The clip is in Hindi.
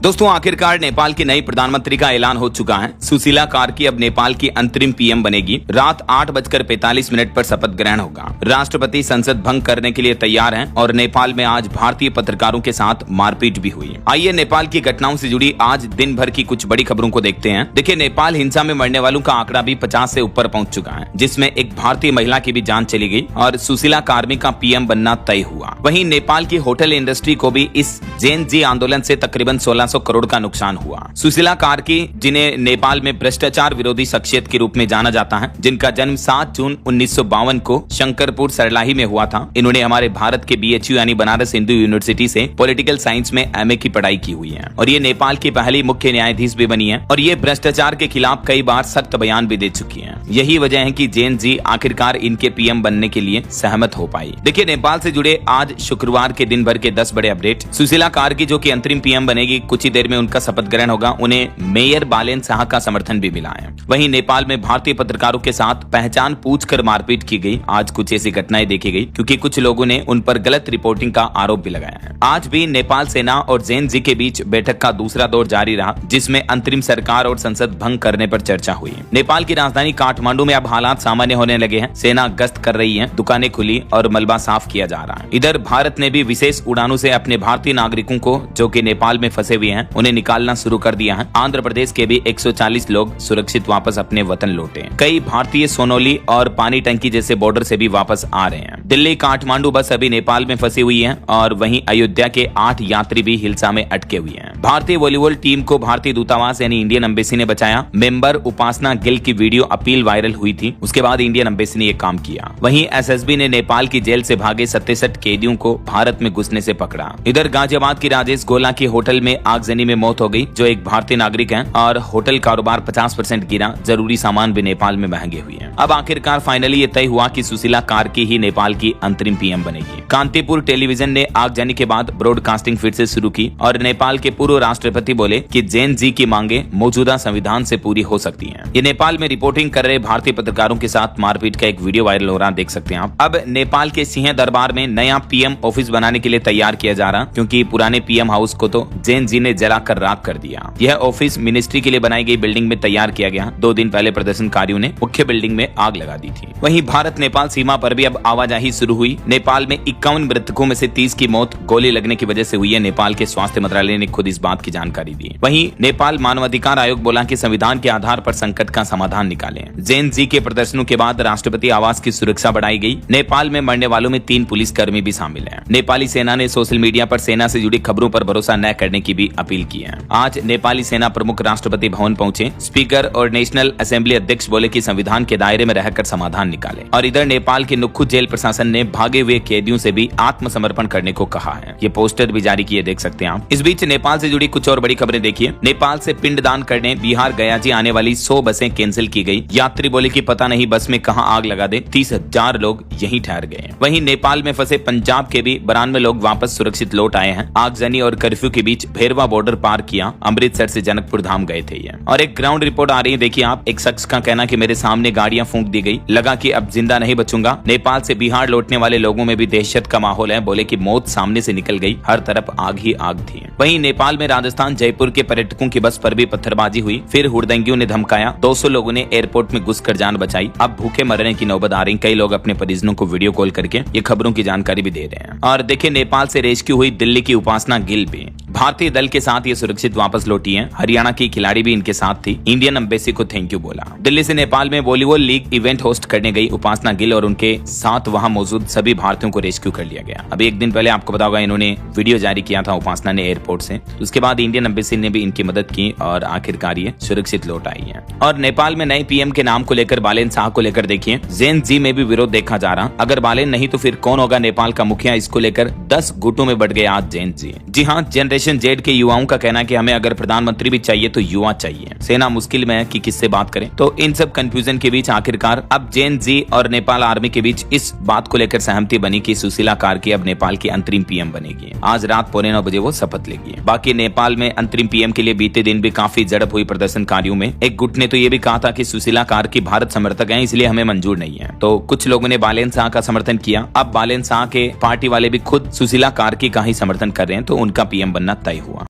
दोस्तों, आखिरकार नेपाल की नई प्रधानमंत्री का ऐलान हो चुका है। सुशीला कार्की अब नेपाल की अंतरिम पीएम बनेगी। रात 8:45 पर शपथ ग्रहण होगा। राष्ट्रपति संसद भंग करने के लिए तैयार हैं और नेपाल में आज भारतीय पत्रकारों के साथ मारपीट भी हुई। आइए नेपाल की घटनाओं से जुड़ी आज दिन भर की कुछ बड़ी खबरों को देखते हैं। देखिए, नेपाल हिंसा में मरने वालों का आंकड़ा भी 50 से ऊपर पहुंच चुका है, जिसमें एक भारतीय महिला की भी जान चली गई और सुशीला कार्की का पीएम बनना तय हुआ। वहीं नेपाल की होटल इंडस्ट्री को भी इस जेन जी आंदोलन से तकरीबन 1600 करोड़ का नुकसान हुआ। सुशीला कार्की, जिन्हें नेपाल में भ्रष्टाचार विरोधी शख्सियत के रूप में जाना जाता है, जिनका जन्म 7 जून 1952 को शंकरपुर सरलाही में हुआ था। इन्होंने हमारे भारत के BHU यानी बनारस हिंदू यूनिवर्सिटी से पॉलिटिकल साइंस में MA की पढ़ाई की हुई है और ये नेपाल की पहली मुख्य न्यायाधीश भी बनी है और ये भ्रष्टाचार के खिलाफ कई बार सख्त बयान भी दे चुकी है। यही वजह है कि जेन जी आखिरकार इनके PM बनने के लिए सहमत हो पाई। देखिए, नेपाल से जुड़े आज शुक्रवार के दिन भर के 10 बड़े अपडेट। सुशीला कार्की जो कि अंतरिम PM बनेगी, कुछ ही देर में उनका शपथ ग्रहण होगा। उन्हें मेयर बालेन शाह का समर्थन भी मिला है। वहीं नेपाल में भारतीय पत्रकारों के साथ पहचान पूछकर मारपीट की गई। आज कुछ ऐसी घटनाएं देखी गई क्योंकि कुछ लोगों ने उन पर गलत रिपोर्टिंग का आरोप भी लगाया है। आज भी नेपाल सेना और जेन जी के बीच बैठक का दूसरा दौर जारी रहा, जिसमें अंतरिम सरकार और संसद भंग करने पर चर्चा हुई। नेपाल की राजधानी काठमांडू में अब हालात सामान्य होने लगे हैं। सेना गश्त कर रही है, दुकानें खुली और मलबा साफ किया जा रहा है। इधर भारत ने भी विशेष उड़ानों से अपने भारतीय नागरिकों को जो कि नेपाल में फंसे हुए हैं उन्हें निकालना शुरू कर दिया है। आंध्र प्रदेश के भी 140 लोग सुरक्षित वापस अपने वतन लौटे। कई भारतीय सोनोली और पानी टंकी जैसे बॉर्डर से भी वापस आ रहे हैं। दिल्ली काठमांडू बस अभी नेपाल में फंसी हुई है और वहीं अयोध्या के 8 यात्री भी हिल्सा में अटके हुए हैं। भारतीय वॉलीबॉल टीम को भारतीय दूतावास यानी इंडियन एम्बेसी ने बचाया। मेंबर उपासना गिल की वीडियो अपील वायरल हुई थी, उसके बाद इंडियन एम्बेसी ने यह काम किया। वहीं SSB ने नेपाल की जेल से भागे 67 कैदियों को भारत में घुसने से पकड़ा। इधर गाजियाबाद की राजेश गोला की होटल में आगजनी में मौत हो गई, जो एक भारतीय नागरिक हैं और होटल कारोबार 50% गिरा। जरूरी सामान भी नेपाल में महंगे हुए हैं। अब आखिरकार फाइनली ये तय हुआ कि सुशीला कार्की ही नेपाल की अंतरिम PM बनेगी। कांतिपुर टेलीविजन ने आगजनी के बाद ब्रॉडकास्टिंग फिर से शुरू की और नेपाल के पूर्व राष्ट्रपति बोले कि जेन जी की मांगे मौजूदा संविधान से पूरी हो सकती हैं। ये नेपाल में रिपोर्टिंग कर रहे भारतीय पत्रकारों के साथ मारपीट का एक वीडियो वायरल हो रहा, देख सकते हैं आप। अब नेपाल के सिंह दरबार में नया PM ऑफिस बनाने के लिए तैयार किया जा रहा, क्योंकि पुराने PM हाउस को तो जेन जी ने जलाकर राख कर दिया। यह ऑफिस मिनिस्ट्री के लिए बनाई गई बिल्डिंग में तैयार किया गया। 2 दिन पहले प्रदर्शनकारियों ने मुख्य बिल्डिंग में आग लगा दी थी। वहीं भारत नेपाल सीमा पर भी अब आवाजाही शुरू हुई। नेपाल में 51 मृतकों में से 30 की मौत गोली लगने की वजह से हुई है। नेपाल के स्वास्थ्य मंत्रालय ने खुद इस बात की जानकारी दी। वहीं नेपाल मानवाधिकार आयोग बोला कि संविधान के आधार पर संकट का समाधान निकालें। जेन जी के प्रदर्शनों के बाद राष्ट्रपति आवास की सुरक्षा बढ़ाई गई। नेपाल में मरने वालों में 3 पुलिसकर्मी भी शामिल हैं। नेपाली सेना ने सोशल मीडिया पर सेना से जुड़ी खबरों पर भरोसा न करने की भी अपील की है। आज नेपाली सेना प्रमुख राष्ट्रपति भवन पहुंचे। स्पीकर और नेशनल असेंबली अध्यक्ष बोले कि संविधान के दायरे में रहकर समाधान निकाले। और इधर नेपाल के नुक्खु जेल प्रशासन ने भागे हुए कैदियों से भी आत्मसमर्पण करने को कहा है। ये पोस्टर भी जारी किए, देख सकते हैं आप। इस बीच नेपाल से जुड़ी कुछ और बड़ी खबरें देखिए। नेपाल से पिंडदान करने बिहार गया जी आने वाली 100 बसें कैंसिल की गई। यात्री बोले कि पता नहीं बस में कहां आग लगा दे, 30,000 लोग यहीं ठहर गए। वहीं नेपाल में फंसे पंजाब के भी 92 लोग वापस सुरक्षित लौट आए हैं। आगजनी और कर्फ्यू के बीच भेरवा बॉर्डर पार किया। अमृतसर से जनकपुर धाम गए थे ये। और एक ग्राउंड रिपोर्ट आ रही है, देखिए आप। एक शख्स का कहना कि मेरे सामने गाड़ियां फूंक दी गई, लगा कि अब जिंदा नहीं बचूंगा। नेपाल से बिहार लौटने वाले लोगों में भी दहशत का माहौल है। बोले कि मौत सामने से निकल गई, हर तरफ आग ही आग थी। वहीं नेपाल में राजस्थान जयपुर के पर्यटकों की बस पर भी पत्थरबाजी हुई। फिर हुड़दंगियों ने धमकाया। 200 लोगों ने एयरपोर्ट में घुसकर जान बचाई। अब भूखे मरने की नौबत आ रही। कई लोग अपने परिजनों को वीडियो कॉल करके ये खबरों की जानकारी भी दे रहे हैं। और देखिए, नेपाल से रेस्क्यू हुई दिल्ली की उपासना गिल भी भारतीय दल के साथ ये सुरक्षित वापस लौटी हैं। हरियाणा की खिलाड़ी भी इनके साथ थी। इंडियन एम्बेसी को थैंक यू बोला। दिल्ली से नेपाल में वॉलीबॉल लीग इवेंट होस्ट करने गई उपासना गिल और उनके साथ वहां मौजूद सभी भारतीयों को रेस्क्यू कर लिया गया। अभी एक दिन पहले आपको पता होगा, इन्होंने वीडियो जारी किया था उपासना ने एयरपोर्ट से। उसके बाद इंडियन एम्बेसी ने भी इनकी मदद की और आखिरकार ये सुरक्षित लौट आई है। और नेपाल में नए PM के नाम को लेकर बालेन शाह को लेकर देखिए, जेन जी में भी विरोध देखा जा रहा। अगर बालेन नहीं तो फिर कौन होगा नेपाल का मुखिया? इसको लेकर 10 गुटों में बढ़ गए आज जेन जी। जी हाँ, जनरेशन जेड के युवाओं का कहना है कि हमें अगर प्रधानमंत्री भी चाहिए तो युवा चाहिए। सेना मुश्किल में है कि किससे बात करें। तो इन सब कंफ्यूजन के बीच आखिरकार अब जेन जी और नेपाल आर्मी के बीच इस बात को लेकर सहमति बनी कि सुशीला कार्की अब नेपाल की अंतरिम PM बनेगी। आज रात 9:15 बजे वो शपथ लेगी। बाकी नेपाल में अंतरिम PM के लिए बीते दिन भी काफी झड़प हुई प्रदर्शनकारियों में। एक गुट ने तो ये भी कहा था कि सुशीला कार्की भारत समर्थक है, इसलिए हमें मंजूर नहीं है। तो कुछ लोगों ने बालेन शाह का समर्थन किया। अब बालेन शाह के पार्टी वाले भी खुद सुशीला कार्की का ही समर्थन कर रहे हैं, तो उनका PM बनना तय हुआ।